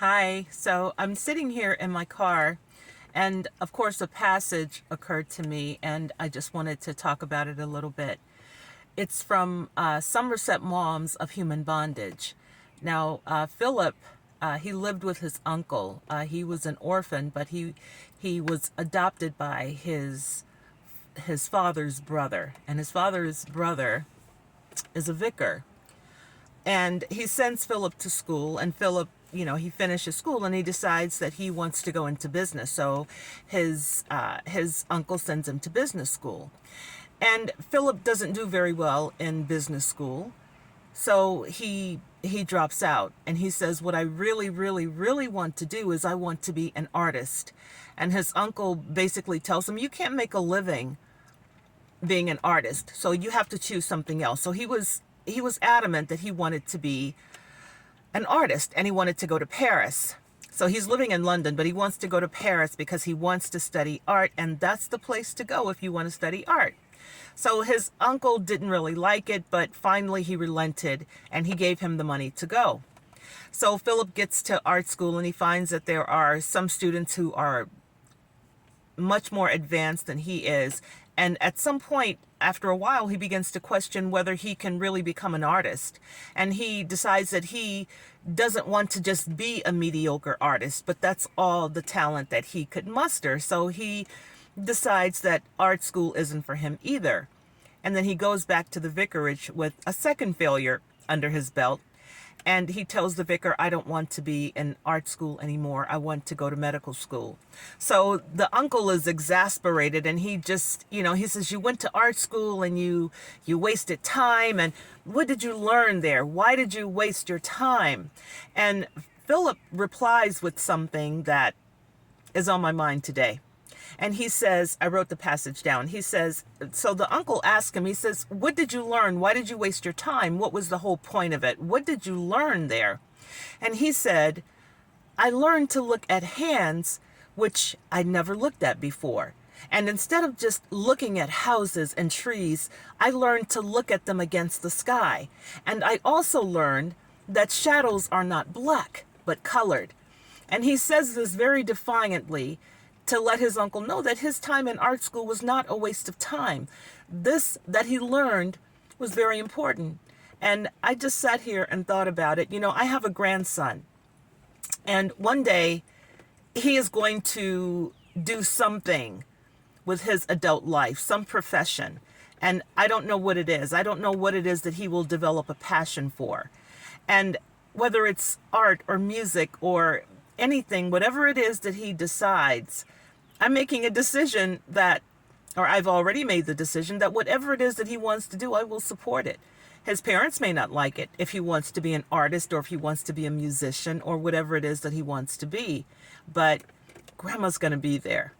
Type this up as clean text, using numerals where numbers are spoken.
Hi. So I'm sitting here in my car, and of course, a passage occurred to me, and I just wanted to talk about it a little bit. It's from Somerset Maugham of Human Bondage. Now, Philip, he lived with his uncle. He was an orphan, but he was adopted by his father's brother, and his father's brother is a vicar. And he sends Philip to school, and Philip, he finishes school and he decides that he wants to go into business. So his uncle sends him to business school. And Philip doesn't do very well in business school. So he drops out, and he says, what I really, really, really want to do is I want to be an artist. And his uncle basically tells him, you can't make a living being an artist, so you have to choose something else. So he was adamant that he wanted to be an artist, and he wanted to go to Paris. So he's living in London, but he wants to go to Paris because he wants to study art, and that's the place to go if you want to study art. So his uncle didn't really like it, but finally he relented and he gave him the money to go. So Philip gets to art school, and he finds that there are some students who are much more advanced than he is. And at some point, after a while, he begins to question whether he can really become an artist. And he decides that he doesn't want to just be a mediocre artist, but that's all the talent that he could muster. So he decides that art school isn't for him either. And then he goes back to the vicarage with a second failure under his belt. And he tells the vicar, I don't want to be in art school anymore. I want to go to medical school. So the uncle is exasperated, and he just, he says, you went to art school and you wasted time. And what did you learn there? Why did you waste your time? And Philip replies with something that is on my mind today. And he says, I wrote the passage down. He says, so the uncle asked him, he says, what did you learn? Why did you waste your time? What was the whole point of it? What did you learn there? And he said, I learned to look at hands, which I'd never looked at before. And instead of just looking at houses and trees, I learned to look at them against the sky. And I also learned that shadows are not black, but colored. And he says this very defiantly, to let his uncle know that his time in art school was not a waste of time. This that he learned was very important. And I just sat here and thought about it. I have a grandson, and one day he is going to do something with his adult life, some profession. And I don't know what it is. I don't know what it is that he will develop a passion for. And whether it's art or music or anything, whatever it is that he decides, I'm making a decision or I've already made the decision that whatever it is that he wants to do, I will support it. His parents may not like it if he wants to be an artist or if he wants to be a musician or whatever it is that he wants to be, but grandma's going to be there.